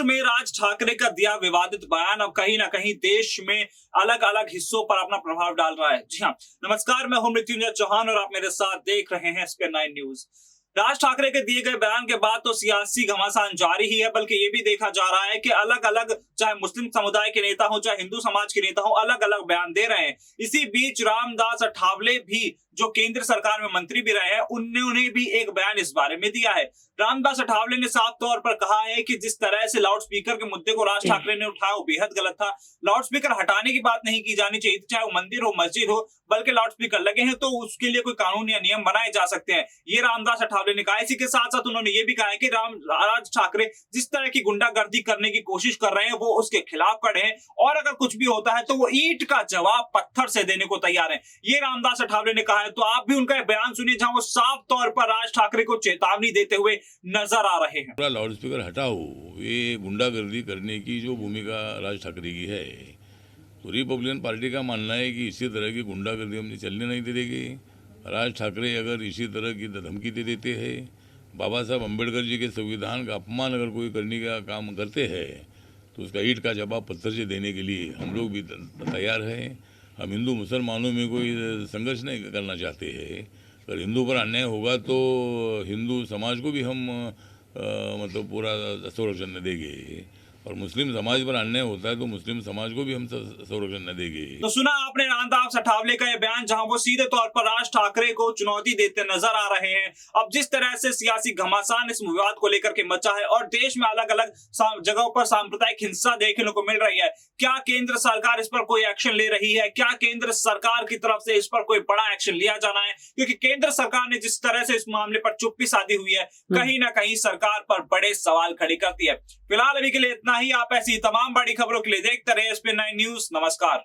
महाराष्ट्र में राज ठाकरे का दिया विवादित बयान अब कहीं ना कहीं देश में अलग अलग हिस्सों पर अपना प्रभाव डाल रहा है। जी हाँ, नमस्कार, मैं हूं मृत्युंजय चौहान और आप मेरे साथ देख रहे हैं स्पेन 9 न्यूज। राज ठाकरे के दिए गए बयान के बाद तो सियासी घमासान जारी ही है, बल्कि ये भी देखा जा रहा है कि अलग अलग, चाहे मुस्लिम समुदाय के नेता हो चाहे हिंदू समाज के नेता हो, अलग अलग बयान दे रहे हैं। इसी बीच रामदास अठावले भी, जो केंद्र सरकार में मंत्री भी रहे हैं, उन्होंने भी एक बयान इस बारे में दिया है। रामदास अठावले ने साफ तौर पर कहा है कि जिस तरह से लाउड स्पीकर के मुद्दे को राज ठाकरे ने उठाया वो बेहद गलत था। लाउड स्पीकर हटाने की बात नहीं की जानी चाहिए, चाहे वो मंदिर हो मस्जिद हो, बल्कि लाउड स्पीकर लगे हैं तो उसके लिए कोई कानून या नियम बनाए जा सकते हैं, ये रामदास अठावले ने कहा। इसी के साथ साथ उन्होंने ये भी कहा है कि राज ठाकरे जिस तरह की गुंडागर्दी करने की कोशिश कर रहे हैं वो उसके खिलाफ खड़े हैं, और अगर कुछ भी होता है तो वो ईंट का जवाब पत्थर से देने को तैयार है, ये रामदास अठावले ने कहा है। तो आप भी उनका बयान सुनिए, जहां वो साफ तौर पर राज ठाकरे को चेतावनी देते हुए नजर आ रहे हैं। लाउड स्पीकर हटाओ, ये गुंडागर्दी करने की जो भूमिका राज ठाकरे की है, तो रिपब्लिकन पार्टी का मानना है कि इसी तरह की गुंडागर्दी हमने चलने नहीं देगी। राज ठाकरे अगर इसी तरह की धमकी दे देते हैं, बाबा साहब अम्बेडकर जी के संविधान का अपमान अगर कोई करने का काम करते हैं, तो उसका ईंट का जवाब पत्थर से देने के लिए हम लोग भी तैयार हैं। हम हिंदू मुसलमानों में कोई संघर्ष नहीं करना चाहते हैं। अगर हिंदू पर अन्याय होगा तो हिंदू समाज को भी हम मतलब पूरा संरक्षण देंगे, और मुस्लिम समाज पर अन्याय होता है तो मुस्लिम समाज को भी हम संरक्षण न देंगे। तो सुना आपने रामदास अठावले का ये बयान, जहां वो सीधे तौर पर राज ठाकरे को चुनौती देते नजर आ रहे हैं। अब जिस तरह से सियासी घमासान इस विवाद को लेकर के मचा है और देश में अलग अलग जगहों पर सांप्रदायिक हिंसा देखने को मिल रही है, क्या केंद्र सरकार इस पर कोई एक्शन ले रही है? क्या केंद्र सरकार की तरफ से इस पर कोई बड़ा एक्शन लिया जाना है? क्योंकि केंद्र सरकार ने जिस तरह से इस मामले पर चुप्पी साधी हुई है, कहीं ना कहीं सरकार पर बड़े सवाल खड़े करती है। फिलहाल अभी के लिए इतना ही। आप ऐसी तमाम बड़ी खबरों के लिए देखते रहिए स्पेन 9 न्यूज। नमस्कार।